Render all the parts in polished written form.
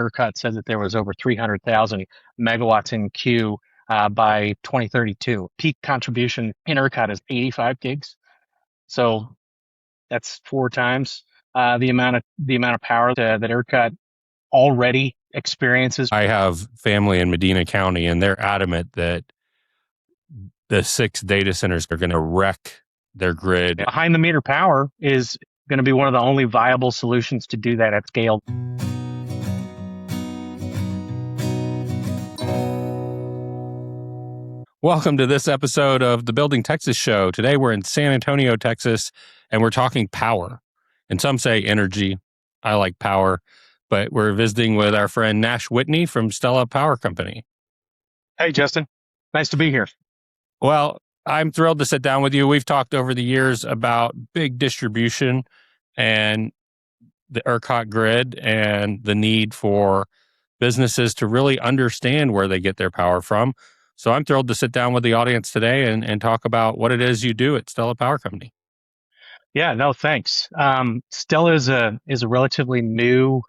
ERCOT said that there was over 300,000 megawatts in queue by 2032. Peak contribution in ERCOT is 85 gigs. So that's 4 times the amount of power that ERCOT already experiences. I have family in Medina County, and they're adamant that the 6 data centers are going to wreck their grid. Behind the meter power is going to be one of the only viable solutions to do that at scale. Welcome to this episode of the Building Texas Show. Today we're in San Antonio, Texas, and we're talking power. And some say energy. I like power. But we're visiting with our friend Nash Whitney from Stella Power Company. Hey, Justin. Nice to be here. Well, I'm thrilled to sit down with you. We've talked over the years about big distribution and the ERCOT grid and the need for businesses to really understand where they get their power from. So I'm thrilled to sit down with the audience today and talk about what it is you do at Stella Power Company. Yeah, no, thanks. Stella is a relatively new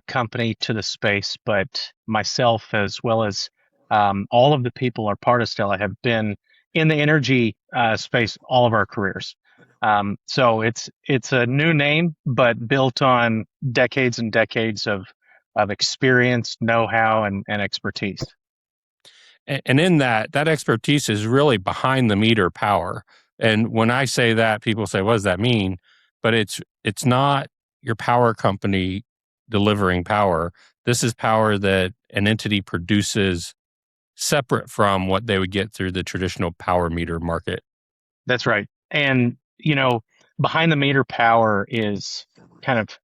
company to the space, but myself, as well as all of the people who are part of Stella, have been in the energy space all of our careers. So it's a new name, but built on decades and decades of experience, know-how, and expertise. And in that expertise is really behind the meter power. And when I say that, people say, what does that mean? But it's not your power company delivering power. This is power that an entity produces separate from what they would get through the traditional power meter market. That's right. And, behind the meter power is kind of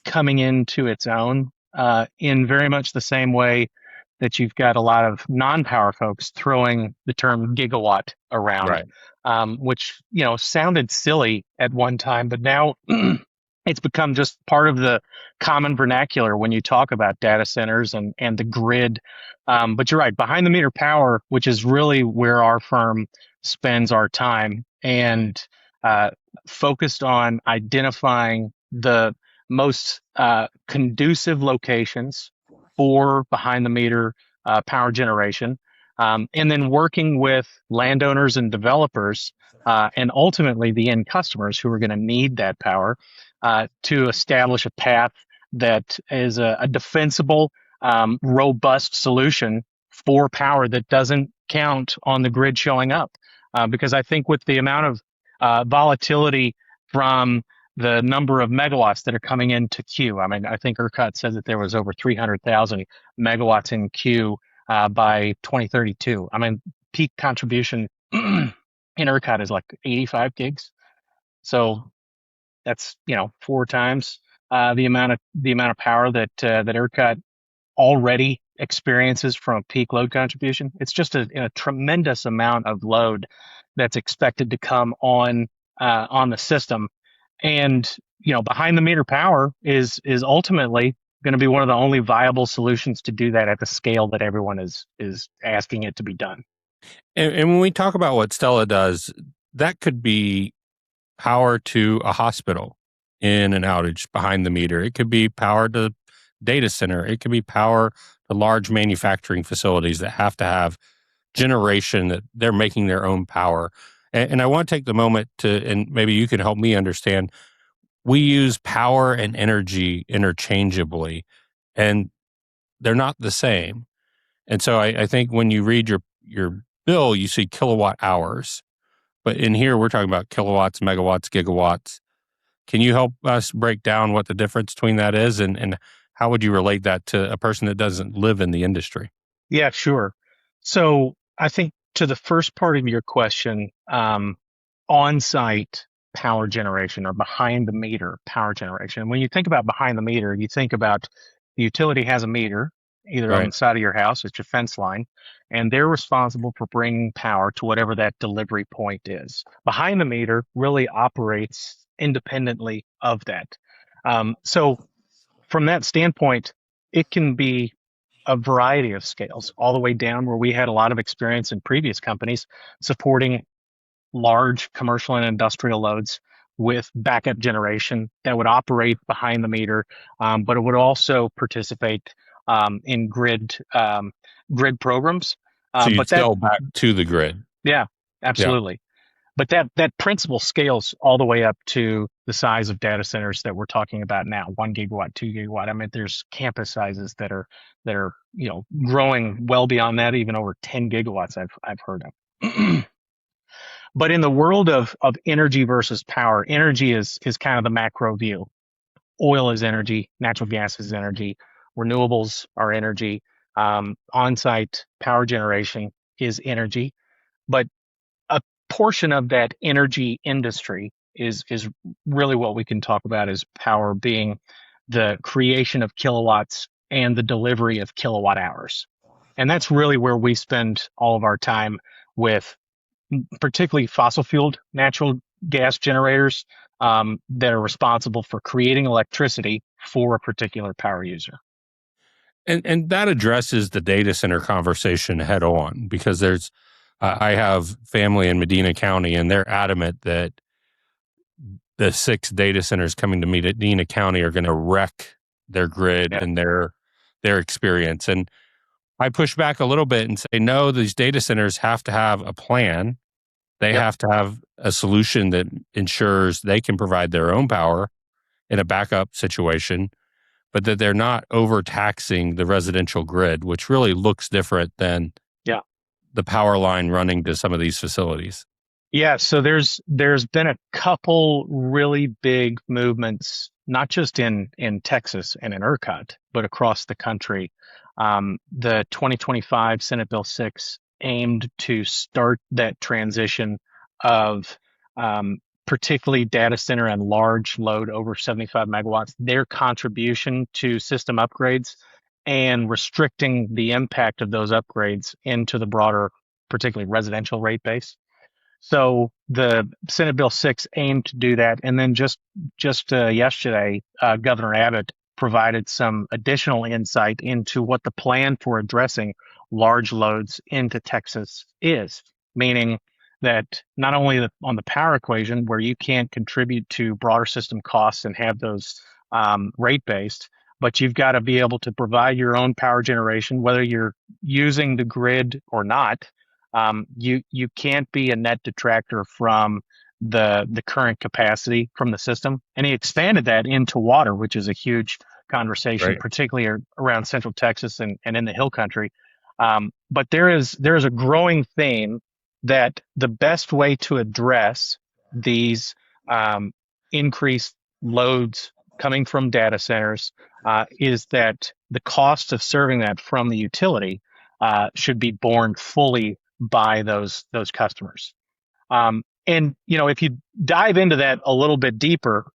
coming into its own in very much the same way that you've got a lot of non-power folks throwing the term gigawatt around, right. Which, sounded silly at one time, but now it's become just part of the common vernacular when you talk about data centers and the grid. But you're right, behind the meter power, which is really where our firm spends our time, and focused on identifying the most conducive locations for behind the meter power generation, and then working with landowners and developers and ultimately the end customers who are going to need that power to establish a path that is a defensible, robust solution for power that doesn't count on the grid showing up. Because I think with the amount of volatility from the number of megawatts that are coming into queue. I mean, I think ERCOT said that there was over 300,000 megawatts in queue by 2032. I mean, peak contribution in ERCOT is like 85 gigs. So that's 4 times the amount of power that ERCOT already experiences from a peak load contribution. It's just a tremendous amount of load that's expected to come on the system. And, behind the meter power is ultimately going to be one of the only viable solutions to do that at the scale that everyone is asking it to be done. And when we talk about what Stella does, that could be power to a hospital in an outage behind the meter. It could be power to data center. It could be power to large manufacturing facilities that have to have generation, that they're making their own power. And I want to take the moment and maybe you can help me understand, we use power and energy interchangeably, and they're not the same. And so I think when you read your bill, you see kilowatt hours. But in here, we're talking about kilowatts, megawatts, gigawatts. Can you help us break down what the difference between that is, and how would you relate that to a person that doesn't live in the industry? Yeah, sure. So I think to the first part of your question, on-site power generation or behind the meter power generation. When you think about behind the meter, you think about the utility has a meter either on the side of your house, it's your fence line, and they're responsible for bringing power to whatever that delivery point is. Behind the meter really operates independently of that. So from that standpoint, it can be a variety of scales, all the way down where we had a lot of experience in previous companies supporting large commercial and industrial loads with backup generation that would operate behind the meter, but it would also participate in grid programs. So But you'd that, sell back to the grid. yeah, Yeah. absolutely. But that principle scales all the way up to the size of data centers that we're talking about now, 1 gigawatt, 2 gigawatt. I mean, there's campus sizes that are growing well beyond that, even over 10 gigawatts. I've heard of. But in the world of energy versus power, energy is kind of the macro view. Oil is energy, natural gas is energy, renewables are energy, on-site power generation is energy. But a portion of that energy industry is really what we can talk about as power being the creation of kilowatts and the delivery of kilowatt hours. And that's really where we spend all of our time with particularly fossil fueled natural gas generators that are responsible for creating electricity for a particular power user. And that addresses the data center conversation head on, because there's I have family in Medina County, and they're adamant that the 6 data centers coming to Medina County are going to wreck their grid Yeah, and their experience. And I push back a little bit and say, no, these data centers have to have a plan. They yep, have to have a solution that ensures they can provide their own power in a backup situation, but that they're not overtaxing the residential grid, which really looks different than yeah. the power line running to some of these facilities. Yeah, so there's been a couple really big movements, not just in Texas and in ERCOT, but across the country. The 2025 Senate Bill 6 aimed to start that transition of particularly data center and large load over 75 megawatts, their contribution to system upgrades and restricting the impact of those upgrades into the broader, particularly residential rate base. So the Senate Bill 6 aimed to do that, and then just yesterday, Governor Abbott provided some additional insight into what the plan for addressing large loads into Texas is, meaning that not only on the power equation, where you can't contribute to broader system costs and have those rate based, but you've got to be able to provide your own power generation, whether you're using the grid or not. You can't be a net detractor from the current capacity from the system. And he expanded that into water, which is a huge conversation, Right. particularly around Central Texas and in the Hill Country. But there is a growing theme that the best way to address these increased loads coming from data centers is that the cost of serving that from the utility should be borne fully by those customers. And if you dive into that a little bit deeper,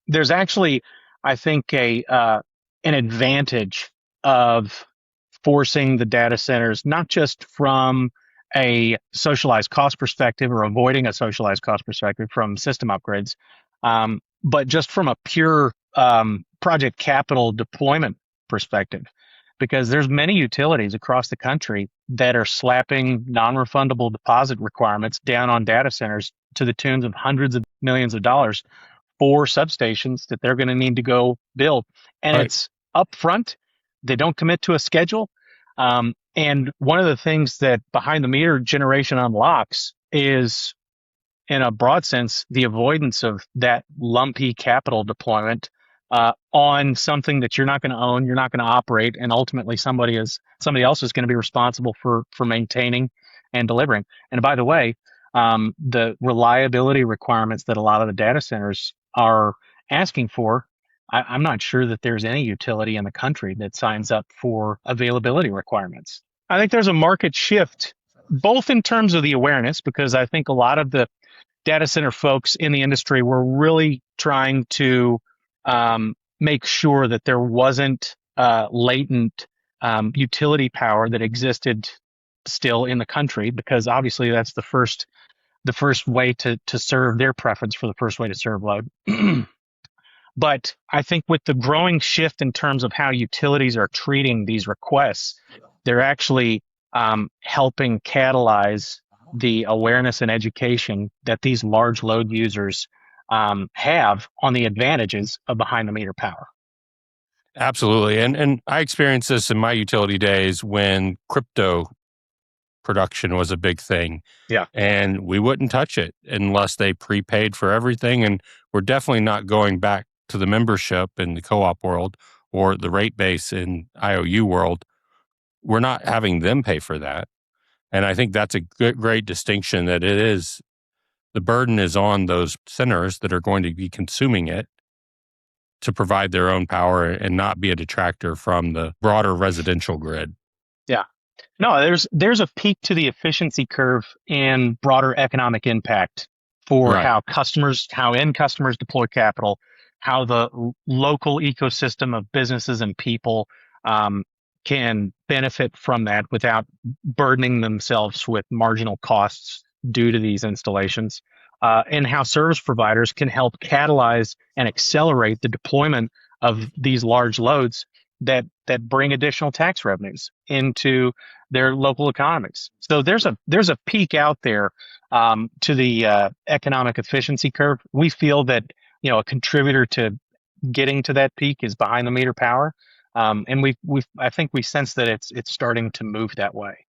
there's actually, I think, an advantage of forcing the data centers, not just from a socialized cost perspective or avoiding a socialized cost perspective from system upgrades, but just from a pure project capital deployment perspective, because there's many utilities across the country that are slapping non-refundable deposit requirements down on data centers to the tunes of hundreds of millions of dollars for substations that they're going to need to go build. And Right. it's upfront. They don't commit to a schedule. And one of the things that behind the meter generation unlocks is, in a broad sense, the avoidance of that lumpy capital deployment on something that you're not going to own, you're not going to operate, and ultimately somebody else is going to be responsible for maintaining and delivering. And by the way, the reliability requirements that a lot of the data centers are asking for, I'm not sure that there's any utility in the country that signs up for availability requirements. I think there's a market shift, both in terms of the awareness, because I think a lot of the data center folks in the industry were really trying to make sure that there wasn't latent utility power that existed still in the country, because obviously that's the first way to serve their preference for the first way to serve load. But I think with the growing shift in terms of how utilities are treating these requests, they're actually helping catalyze the awareness and education that these large load users have on the advantages of behind the meter power. Absolutely. And I experienced this in my utility days when crypto production was a big thing. Yeah. And we wouldn't touch it unless they prepaid for everything. And we're definitely not going back to the membership in the co-op world or the rate base in IOU world. We're not having them pay for that. And I think that's a great distinction, that it is, the burden is on those centers that are going to be consuming it to provide their own power and not be a detractor from the broader residential grid. Yeah. No, there's a peak to the efficiency curve and broader economic impact for Right. how end customers deploy capital, how the local ecosystem of businesses and people can benefit from that without burdening themselves with marginal costs due to these installations, and how service providers can help catalyze and accelerate the deployment of these large loads that bring additional tax revenues into their local economies. So there's a peak out there to the economic efficiency curve. We feel that a contributor to getting to that peak is behind the meter power, and we I think we sense that it's starting to move that way.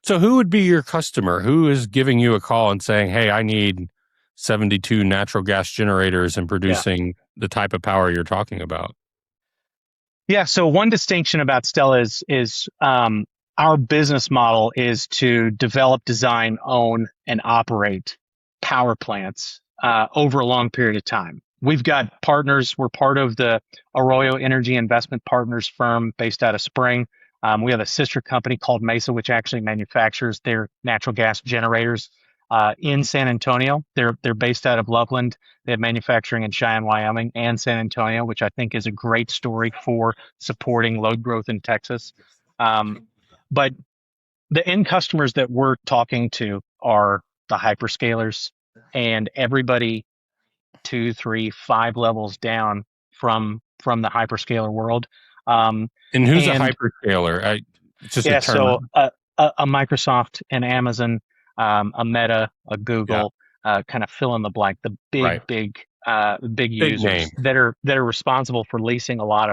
So who would be your customer? Who is giving you a call and saying, hey, I need 72 natural gas generators and Yeah. producing the type of power you're talking about? Yeah. So one distinction about Stella is our business model is to develop, design, own, and operate power plants over a long period of time. We've got partners. We're part of the Arroyo Energy Investment Partners firm based out of Spring. We have a sister company called Mesa, which actually manufactures their natural gas generators in San Antonio. They're based out of Loveland. They have manufacturing in Cheyenne, Wyoming, and San Antonio, which I think is a great story for supporting load growth in Texas. But the end customers that we're talking to are the hyperscalers and everybody 2, 3, 5 levels down from the hyperscaler world. And who's a And hyperscaler? It's just a yeah, so term. a Microsoft, an Amazon, a Meta, a Yeah. Google, kind of fill in the blank. The Right. big Big name. users that are responsible for leasing a lot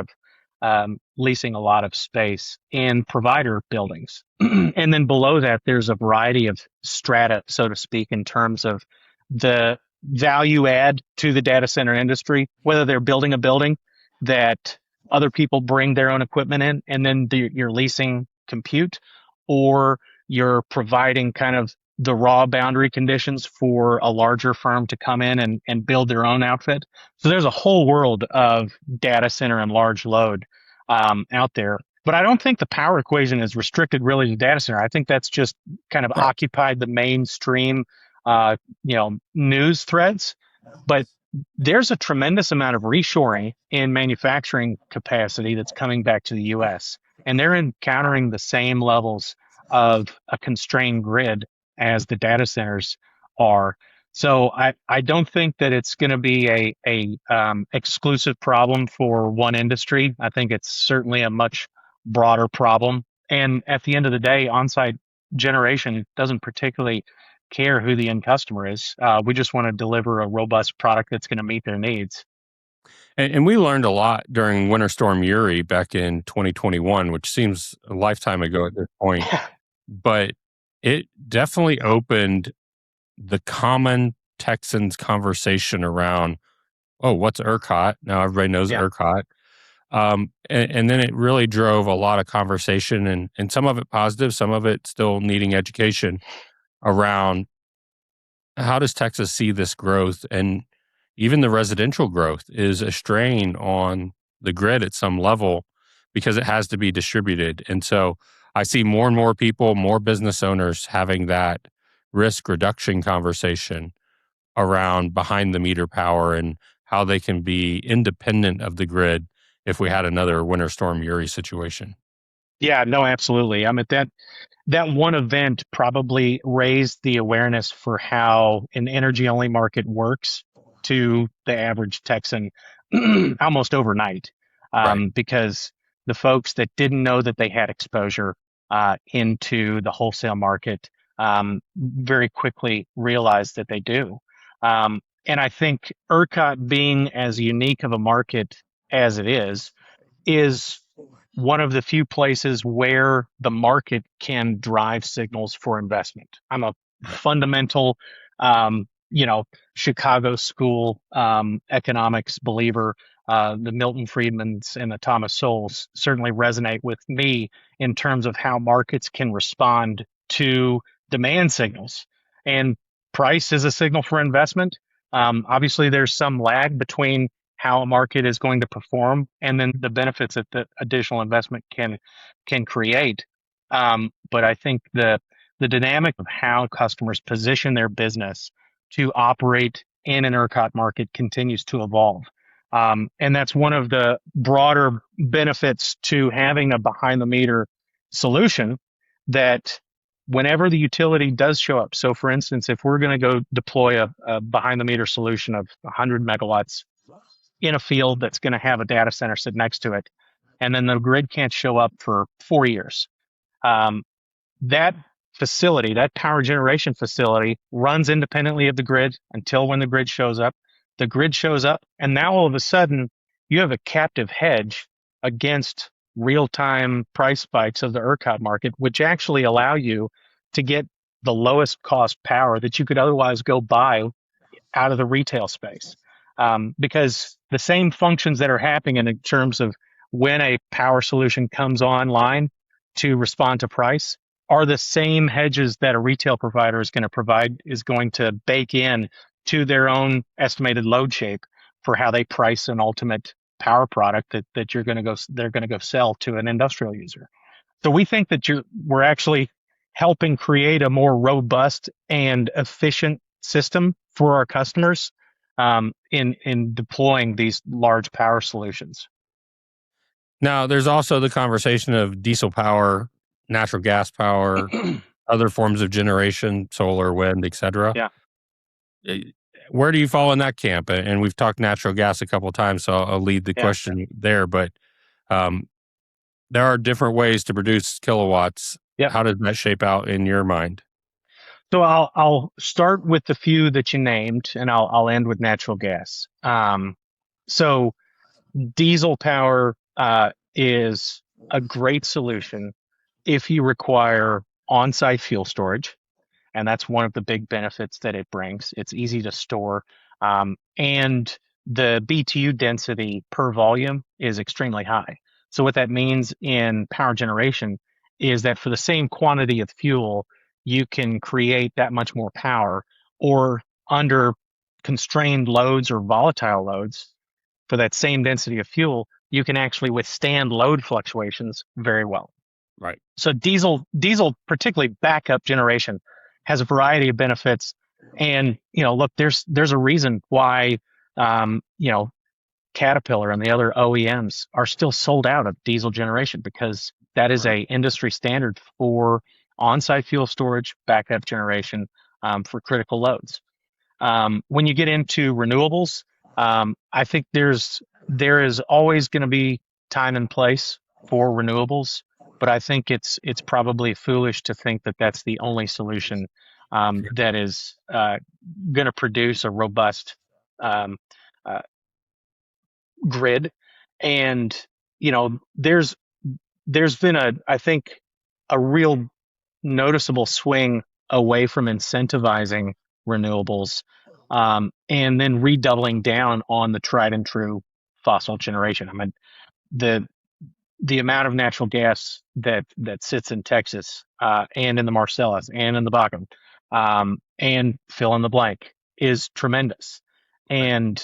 of space in provider buildings. And then below that, there's a variety of strata, so to speak, in terms of the value add to the data center industry, whether they're building a building that other people bring their own equipment in, and then you're leasing compute, or you're providing kind of the raw boundary conditions for a larger firm to come in and build their own outfit. So there's a whole world of data center and large load out there. But I don't think the power equation is restricted really to data center. I think that's just kind of Right. occupied the mainstream, news threads. But there's a tremendous amount of reshoring in manufacturing capacity that's coming back to the U.S. And they're encountering the same levels of a constrained grid as the data centers are. So I don't think that it's going to be a exclusive problem for one industry. I think it's certainly a much broader problem. And at the end of the day, on-site generation doesn't particularly care who the end customer is. We just want to deliver a robust product that's going to meet their needs. And we learned a lot during Winter Storm Uri back in 2021, which seems a lifetime ago at this point. But it definitely opened the common Texans conversation around, oh, what's ERCOT? Now everybody knows Yeah. ERCOT. And then it really drove a lot of conversation, and some of it positive, some of it still needing education around how does Texas see this growth. And even the residential growth is a strain on the grid at some level because it has to be distributed. And so I see more and more people, more business owners having that risk reduction conversation around behind the meter power and how they can be independent of the grid if we had another Winter Storm Uri situation. Yeah, no, absolutely. I mean, that one event probably raised the awareness for how an energy only market works to the average Texan almost overnight, Right. because the folks that didn't know that they had exposure into the wholesale market very quickly realized that they do. And I think ERCOT being as unique of a market as it is, is one of the few places where the market can drive signals for investment. I'm a fundamental, um, you know, Chicago school economics believer. The Milton Friedmans and the Thomas Sowells certainly resonate with me in terms of how markets can respond to demand signals. And price is a signal for investment. Obviously, there's some lag between how a market is going to perform and then the benefits that the additional investment can create. But I think the dynamic of how customers position their business to operate in an ERCOT market continues to evolve. And that's one of the broader benefits to having a behind the meter solution, that whenever the utility does show up. So for instance, if we're going to go deploy a behind the meter solution of 100 megawatts in a field that's going to have a data center sit next to it, and then the grid can't show up for 4 years. Um, that facility, that power generation facility, runs independently of the grid until when the grid shows up. The grid shows up, and now all of a sudden, you have a captive hedge against real time price spikes of the ERCOT market, which actually allow you to get the lowest cost power that you could otherwise go buy out of the retail space. Because the same functions that are happening in terms of when a power solution comes online to respond to price are the same hedges that a retail provider is going to provide, is going to bake in to their own estimated load shape for how they price an ultimate power product that they're going to go sell to an industrial user. So we think that we're actually helping create a more robust and efficient system for our customers in deploying these large power solutions. Now, there's also the conversation of diesel power, natural gas power, other forms of generation, solar, wind, etc. Yeah. Where do you fall in that camp? And we've talked natural gas a couple of times, so I'll lead the question there. But there are different ways to produce kilowatts. Yeah. How does that shape out in your mind? So I'll start with the few that you named, and I'll end with natural gas. So diesel power is a great solution if you require on-site fuel storage, and that's one of the big benefits that it brings. It's easy to store, and the BTU density per volume is extremely high. So what that means in power generation is that for the same quantity of fuel, you can create that much more power, or under constrained loads or volatile loads for that same density of fuel, you can actually withstand load fluctuations very well. Right. So diesel, particularly backup generation, has a variety of benefits. And look, there's a reason why Caterpillar and the other OEMs are still sold out of diesel generation, because that is a industry standard for on-site fuel storage, backup generation for critical loads. When you get into renewables, I think there is always going to be time and place for renewables, but I think it's probably foolish to think that that's the only solution that is going to produce a robust grid. And there's been I think a real noticeable swing away from incentivizing renewables, and then redoubling down on the tried and true fossil generation. I mean, the amount of natural gas that sits in Texas and in the Marcellus and in the Bakken, and fill in the blank, is tremendous. And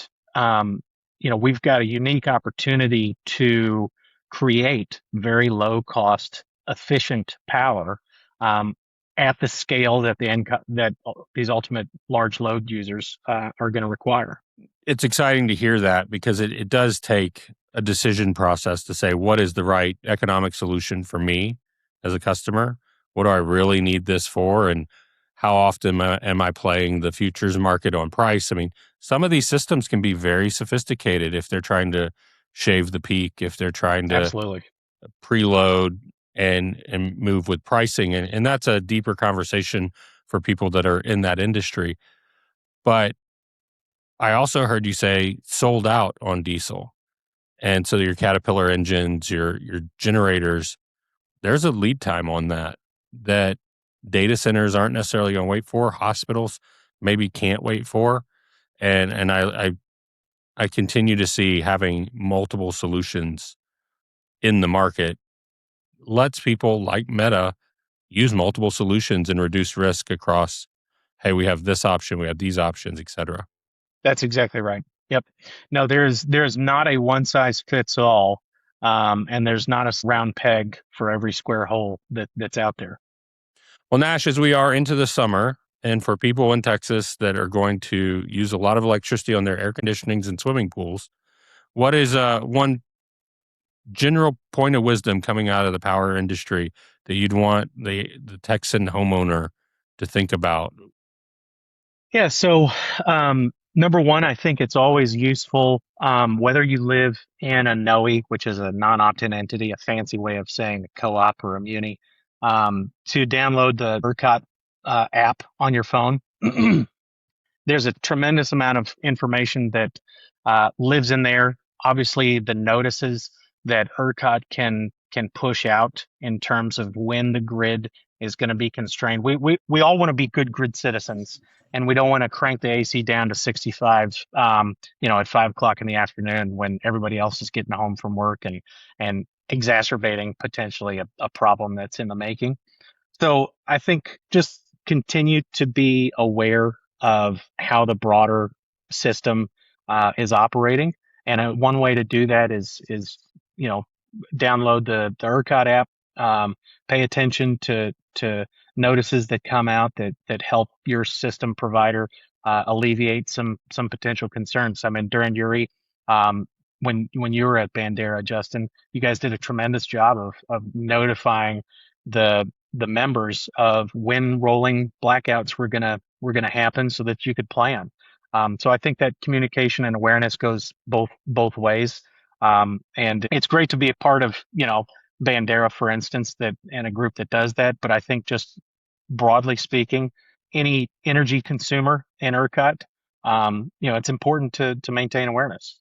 we've got a unique opportunity to create very low cost, efficient power at the scale that that these ultimate large load users are going to require. It's exciting to hear that, because it does take a decision process to say, what is the right economic solution for me as a customer? What do I really need this for? And how often am I playing the futures market on price? I mean, some of these systems can be very sophisticated if they're trying to shave the peak, if they're trying to Absolutely preload and move with pricing. And that's a deeper conversation for people that are in that industry. But I also heard you say sold out on diesel. And so your Caterpillar engines, your generators, there's a lead time on that data centers aren't necessarily going to wait for, hospitals maybe can't wait for. And I continue to see having multiple solutions in the market lets people like Meta use multiple solutions and reduce risk across, hey, we have this option, we have these options, et cetera. That's exactly right. Yep. No, there's not a one size fits all, and there's not a round peg for every square hole that's out there. Well, Nash, as we are into the summer, and for people in Texas that are going to use a lot of electricity on their air conditionings and swimming pools, what is one general point of wisdom coming out of the power industry that you'd want the Texan homeowner to think about? Yeah. So, number one, I think it's always useful, whether you live in a NOE, which is a non-opt-in entity, a fancy way of saying a co-op or a muni, to download the ERCOT app on your phone. There's a tremendous amount of information that lives in there. Obviously, the notices that ERCOT can push out in terms of when the grid is going to be constrained. We all want to be good grid citizens, and we don't want to crank the AC down to 65, at 5 o'clock in the afternoon when everybody else is getting home from work and exacerbating potentially a problem that's in the making. So I think just continue to be aware of how the broader system is operating, and one way to do that is download the ERCOT app, pay attention to notices that come out that help your system provider alleviate some potential concerns. I mean, during Uri, when you were at Bandera, Justin, you guys did a tremendous job of notifying the members of when rolling blackouts were gonna happen so that you could plan. So I think that communication and awareness goes both ways. And it's great to be a part of, Bandera, for instance, that and a group that does that. But I think just broadly speaking, any energy consumer in ERCOT, it's important to maintain awareness.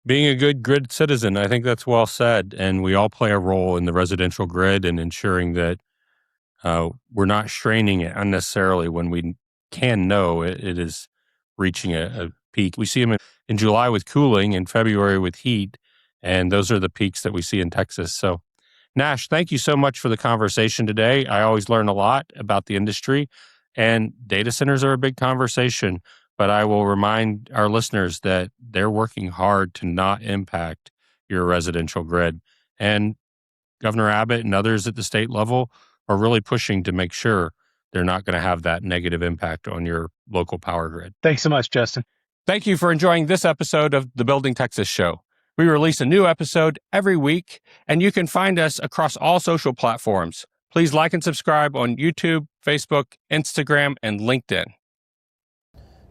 Being a good grid citizen, I think that's well said. And we all play a role in the residential grid and ensuring that we're not straining it unnecessarily when we can know it is reaching a peak. We see them in July with cooling, in February with heat, and those are the peaks that we see in Texas. So, Nash, thank you so much for the conversation today. I always learn a lot about the industry, and data centers are a big conversation, but I will remind our listeners that they're working hard to not impact your residential grid. And Governor Abbott and others at the state level are really pushing to make sure they're not going to have that negative impact on your local power grid. Thanks so much, Justin. Thank you for enjoying this episode of the Building Texas Show. We release a new episode every week, and you can find us across all social platforms. Please like and subscribe on YouTube, Facebook, Instagram, and LinkedIn.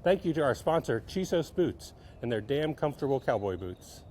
Thank you to our sponsor, Chisos Boots, and their damn comfortable cowboy boots.